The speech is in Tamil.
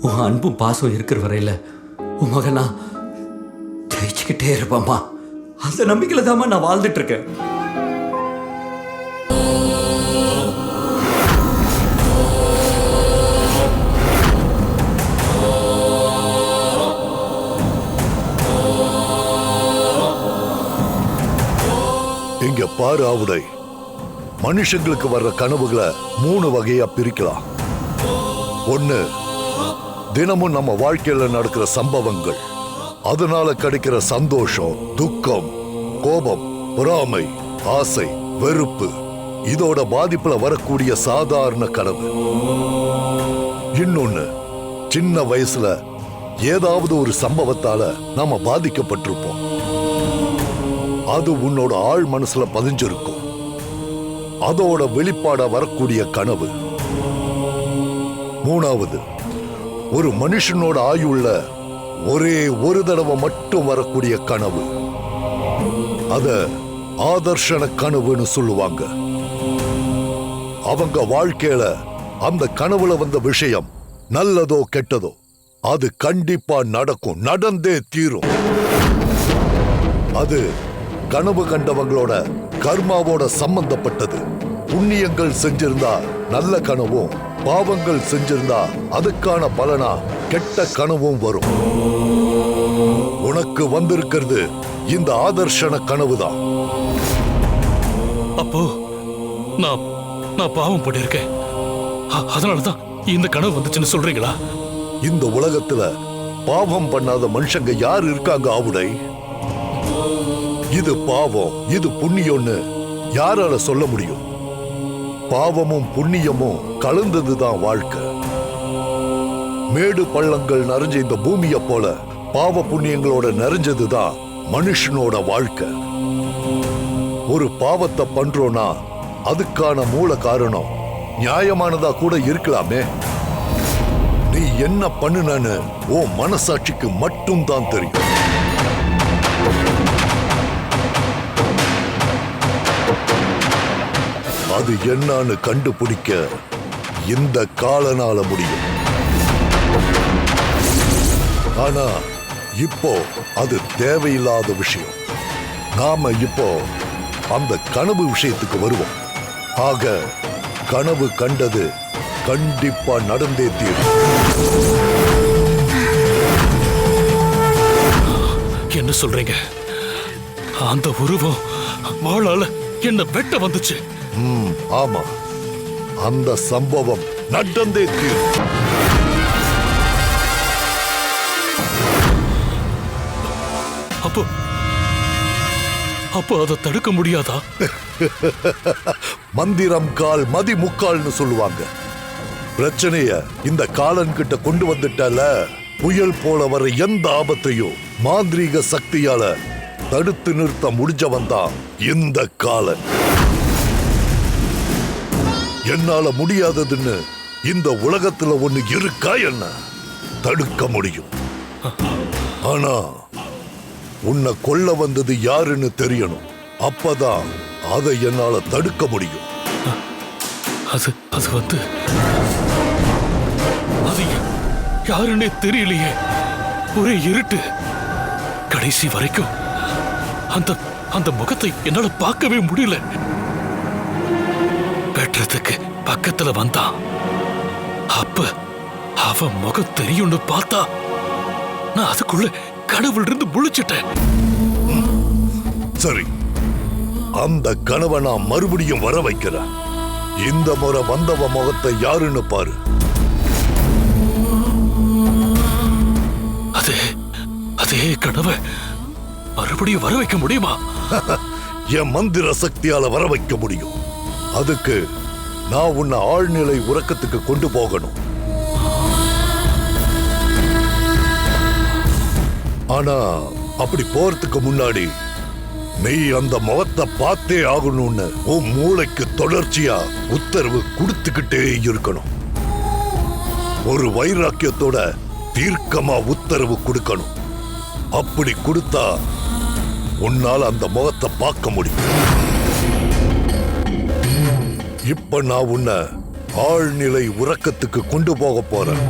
உன் அன்பும் பாசம் இருக்கிற வரையில உன் மகனா ஜெயிச்சுக்கிட்டே இருப்பாம்மா. அந்த நம்பிக்கையில தாம்மா நான் வாழ்ந்துட்டு இருக்கேன். இங்க பாரு ஆவுடை, மனுஷங்களுக்கு வர்ற கனவுகளை 3 வகையா பிரிக்கலாம். ஒண்ணு, தினமும் நம்ம வாழ்க்கையில நடக்கிற சம்பவங்கள், அதனால கிடைக்கிற சந்தோஷம், துக்கம், கோபம், பொறாமை, ஆசை, வெறுப்பு, இதோட பாதிப்புல வரக்கூடிய சாதாரண கனவு. இன்னொன்னு, சின்ன வயசுல ஏதாவது ஒரு சம்பவத்தால நாம பாதிக்கப்பட்டிருப்போம். அது உன்னோட ஆழ் மனசுல பதிஞ்சிருக்கும். அதோட வெளிப்பாட வரக்கூடிய கனவு. மூணாவது, ஒரு மனுஷனோட ஆயுள்ள ஒரே ஒரு தடவை மட்டும் வரக்கூடிய கனவு. அத ஆதர்ஷன கனவுன்னு சொல்லுவாங்க. அவங்க வாழ்க்கையில அந்த கனவுல வந்த விஷயம் நல்லதோ கெட்டதோ அது கண்டிப்பா நடக்கும், நடந்தே தீரும். அது கனவு கண்டவங்களோட கர்மாவோட சம்பந்தப்பட்டது. புண்ணியங்கள் செஞ்சிருந்தா நல்ல கனவும், பாவங்கள் செஞ்சிருந்தா அதுக்கான பலனா கெட்ட கனவும் வரும். உனக்கு வந்திருக்கிறது இந்த ஆதர்ஷன கனவுதான். அப்போ நான் பாவம் பண்ணிருக்கேன், அதனாலதான் இந்த கனவு வந்துச்சுன்னு சொல்றீங்களா? இந்த உலகத்துல பாவம் பண்ணாத மனுஷங்க யார் இருக்காங்க ஆவுடை? இது பாவம், இது புண்ணியம்னு யாரால சொல்ல முடியும்? பாவமும் புண்ணியமும் கலந்ததுதான் வாழ்க்கை. மேடு பள்ளங்கள் நிறைஞ்ச இந்த பூமியை போல பாவ புண்ணியங்களோட நிறைஞ்சதுதான் மனுஷனோட வாழ்க்கை. ஒரு பாவத்தை பண்றோம்னா அதுக்கான மூல காரணம் நியாயமானதா கூட இருக்கலாமே. நீ என்ன பண்ணுனன்னு உன் மனசாட்சிக்கு மட்டும் தான் தெரியும். அது என்னன்னு கண்டுபிடிக்க இந்த காலனால முடியும். ஆனா இப்போ அது தேவையில்லாத விஷயம். நாம இப்போ அந்த கனவு விஷயத்துக்கு வருவோம். ஆக கனவு கண்டது கண்டிப்பா நடந்தே தீரும். என்ன சொல்றீங்க? அந்த உருவம் வாளால என்ன வெட்ட வந்துச்சு. ஆமா, அந்த சம்பவம் நடந்தே தீரும். அப்போ அதை தடுக்க முடியாதா? மந்திரம் கால் மதி முக்கால்னு சொல்லுவாங்க. பிரச்சனைய இந்த காலன் கிட்ட கொண்டு வந்துட்டால, புயல் போல வர எந்த ஆபத்தையும் மாந்திரீக சக்தியால தடுத்து நிறுத்த முடிஞ்சவன் தான் இந்த காலன். என்னால முடியாததுன்னு இந்த உலகத்துல ஒண்ணு இருக்கா? என்ன தடுக்க முடியும். ஆனா உன்னை கொல்ல வந்தது யாருன்னு தெரியணும். அப்பதான் அதை என்னால தடுக்க முடியும். அது வந்து அது யாருன்னே தெரியலையே. ஒரே இருட்டு. கடைசி வரைக்கும் அந்த முகத்தை என்னால பார்க்கவே முடியல. வெட்டுறதுக்கு பக்கத்துல வந்தான். அப்ப அவன் முகம் தெரியும்னு பார்த்தா நான் அதுக்குள்ள கனவுல இருந்து முழிச்சிட்டேன். சரி, அந்த கனவை நான் மறுபடியும் வர வைக்கிறேன். இந்த முறை வந்தவ முகத்தை யாருன்னு பாரு. அதே கனவை மறுபடியும் வர வைக்க முடியுமா? என் மந்திர சக்தியால வர வைக்க முடியும். அதுக்கு நான் உன்னை ஆழ்நிலை உறக்கத்துக்கு கொண்டு போகணும். ஆனா அப்படி போறதுக்கு முன்னாடி நீ அந்த முகத்தை பார்த்தே ஆகணும்னு உன் மூளைக்கு தொடர்ச்சியா உத்தரவு கொடுத்துக்கிட்டே இருக்கணும். ஒரு வைராக்கியத்தோட தீர்க்கமா உத்தரவு கொடுக்கணும். அப்படி கொடுத்தா உன்னால அந்த முகத்தை பார்க்க முடியும். இப்ப நான் உன்னை ஆழ்நிலை உறக்கத்துக்கு கொண்டு போக போறேன்.